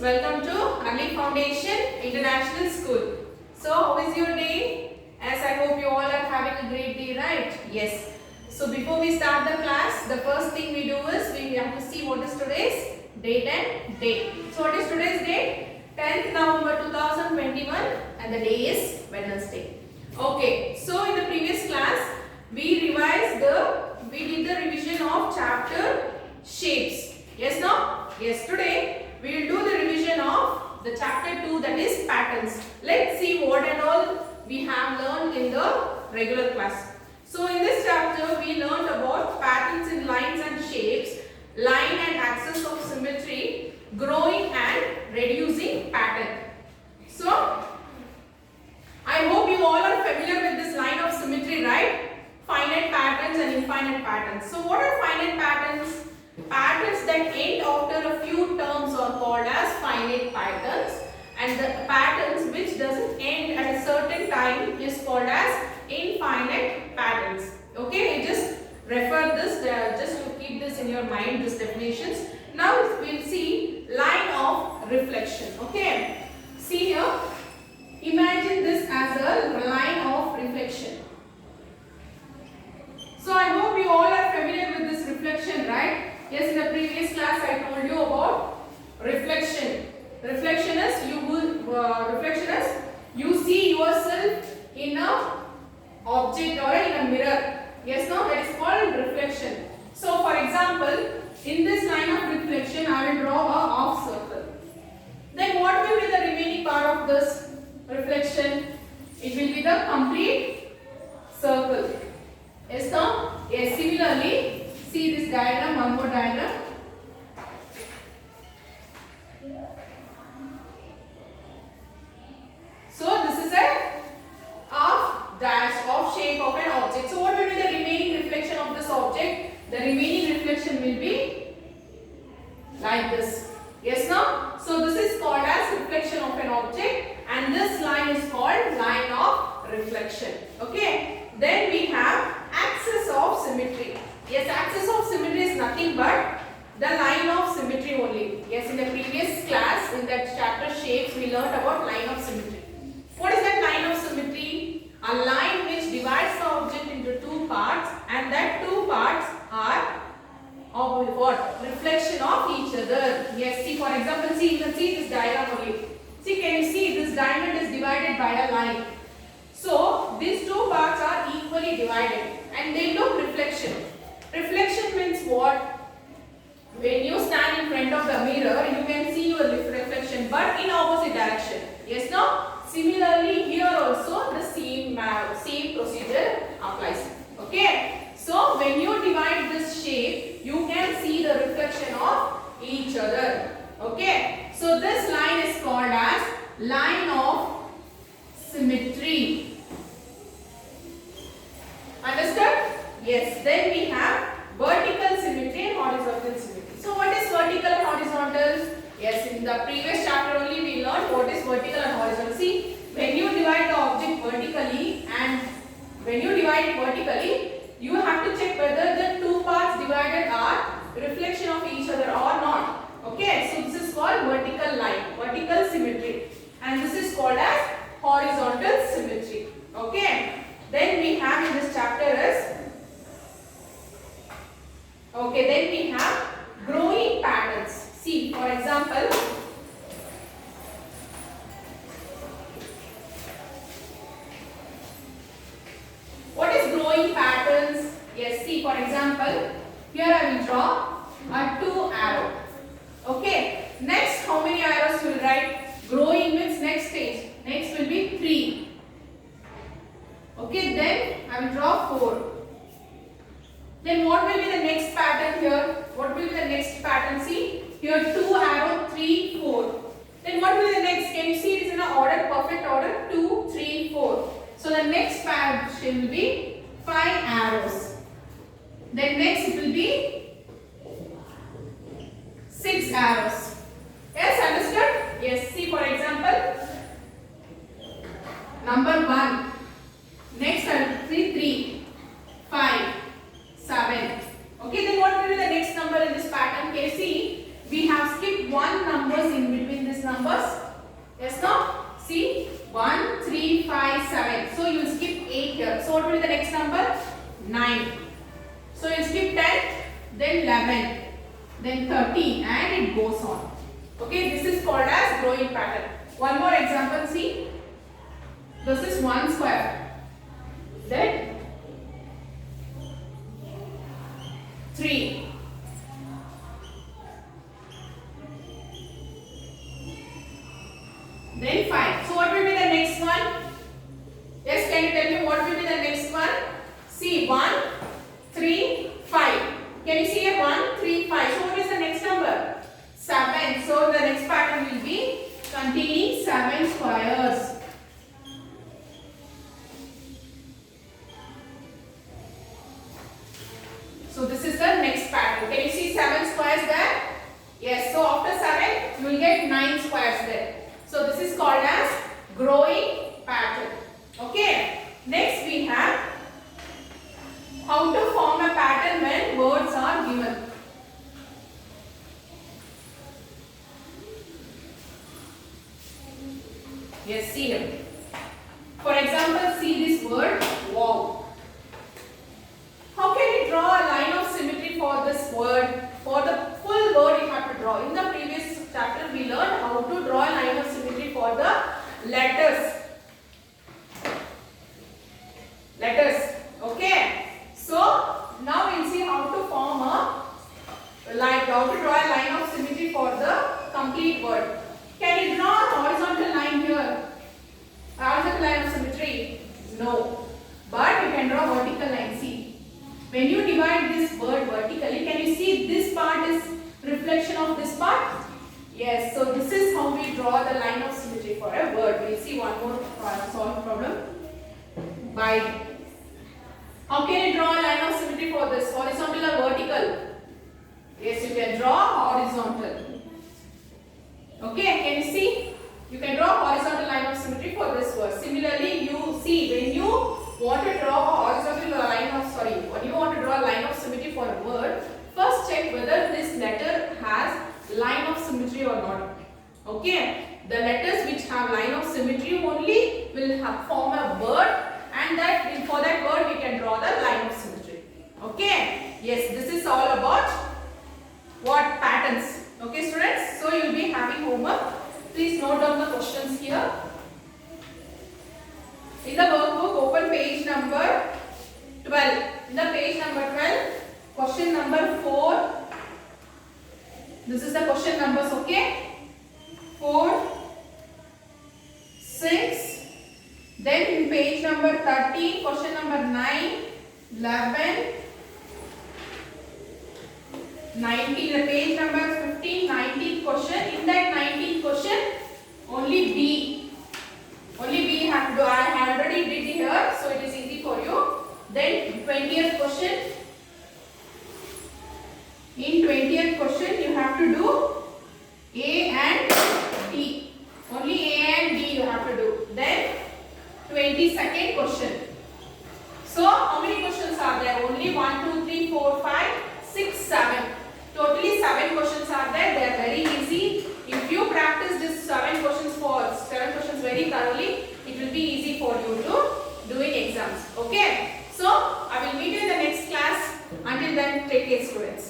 welcome to Early Foundation International School. So how is your day? As I hope you all are having a great day, right? Yes. So before we start the class, the first thing we do is we have to see what is today's date and date. So what is today's date? 10th November 2021 and the day is Wednesday. Okay. So in the previous class, we did the revision of chapter shapes. Yes, no? Yes, today we will do the revision of the chapter 2, that is patterns. Let's see what and all we have learned in the regular class. So in this chapter we learned about patterns in lines and shapes, line and axis of symmetry, growing and reducing pattern. So I hope you all are familiar with this line of symmetry, right? Finite patterns and infinite patterns. So what are finite patterns? Patterns that end after a few terms are called as finite patterns, and the patterns which doesn't end at a certain time is called as infinite patterns. Okay, just refer this just to keep this in your mind, these definitions. Now we'll see line of reflection. Okay, see here, imagine this as a line of reflection. So I hope you all are familiar with this reflection, right? Yes, in the previous class I told you about reflection. Reflection is you see yourself in a object or in a mirror. Yes, no, that is called reflection. So for example, in this line of reflection I will draw a half circle. Then what will be the remaining part of this reflection? It will be the complete circle. Yes, no? Yes, similarly, see this diagram, one more diagram. So this is a half dash of shape of an object. So what will be the remaining reflection of this object? The remaining reflection will be like this. Yes, no? So this is called as reflection of an object, and this line is called line of reflection. Okay. Then we have axis of symmetry. Yes, axis of symmetry is nothing but the line of symmetry only. Yes, in the previous class, in that chapter shapes, we learned about line of symmetry. What is that line of symmetry? A line which divides the object into two parts, and that two parts are of what? Reflection of each other. Yes, see, for example, see, you can see this diagram only. See, can you see this diamond is divided by a line? So these two parts are equally divided and they look reflection. Reflection means what? When you stand in front of the mirror, you can see your reflection but in opposite direction. Yes, no? Similarly, here also the same procedure applies. Okay. So when you divide this shape, you can see the reflection of each other. Okay. So this line is called as line of symmetry. Understood? Yes. Then we have vertical symmetry and horizontal symmetry. So what is vertical and horizontal? Yes, in the previous chapter only we learned what is vertical and horizontal. See, when you divide the object vertically and when you divide it vertically, you have to check whether the two parts divided are reflection of each other or not. Okay, so this is called vertical line, vertical symmetry, and this is called as horizontal symmetry. Okay, then we have in this chapter is then we have growing patterns. See, for example, what is growing patterns? Yes, see, for example, here I will draw a 2 arrow. Okay, next how many arrows you will write? Growing means next stage. Next will be 3. Okay, then I will draw 4. Then what will be the next pattern here? What will be the next pattern? See, here 2 arrow, 3, 4. Then what will be the next? Can you see it is in an order, perfect order? 2, 3, 4. So the next pattern will be 5 arrows. Then next it will be 6 arrows. Yes, understood? Yes, see, for example, number 1. Next I will see 3, 5, 7. Okay, then what will be the next number in this pattern? Can you see? We have skipped one numbers in between this numbers. Yes, no? See, 1, 3, 5, 7. So you will skip 8 here. So what will be the next number? 9. So you skip 10, then 11, then 13, and it goes on. Okay, this is called as growing pattern. One more example, see. This is 1 square. Then 3. Then 5. So what will be the next one? Yes, can you tell me what will be the next one? See, 1, 3, 5. Can you see here? 1, 3, 5. So what is the next number? 7. So the next pattern will be containing 7 squares. So this is the next pattern. Can you see 7 squares there? Yes. So after 7, you will get 9 squares there. So this is called as growing pattern. Okay. Next we have how to form a pattern when words are given. Yes, see here. For example, see this word wow. How can you draw a line of symmetry for this word? For the full word you have to draw. In the previous chapter we learned how to draw a line of symmetry for the letters. Okay. So now we'll see how to form a line, how to draw a line of symmetry for the complete word. Can you draw a horizontal line here? Horizontal line of symmetry? No. But you can draw vertical line. See. When you divide this word vertically, can you see this part is reflection of this part? Yes. So this is how we draw the line of symmetry for a word. We'll see one more solve problem. By how can you draw a line of symmetry for this? Horizontal or vertical? Yes, you can draw horizontal. Okay, can you see? You can draw horizontal line of symmetry for this word. Similarly, you see when you want to draw a horizontal line of when you want to draw a line of symmetry for a word, first check whether this letter has line of symmetry or not. Okay, the letters which have line of symmetry only will form a word, and that for that word we can draw the line of symmetry. Okay, yes, this is all about what patterns. Okay, students, so you will be having homework. Please note down the questions here. In the workbook, open page number 12. In the page number 12, question number 4. This is the question numbers, okay? 4, 6. Then in page number 13, question number 9, 11, 19. The page number 15, 19th question. In that 19th question, only B. Only B you have to do. I have already did here, so it is easy for you. Then 20th question. In 20th question, you have to do A and D. Only A and D you have to do. Then 22nd question. So how many questions are there? Only 1, 2, 3, 4, 5, 6, 7. Totally 7 questions are there. They are very easy. If you practice this 7 questions very thoroughly, it will be easy for you to doing exams. Okay. So I will meet you in the next class. Until then, take care, students.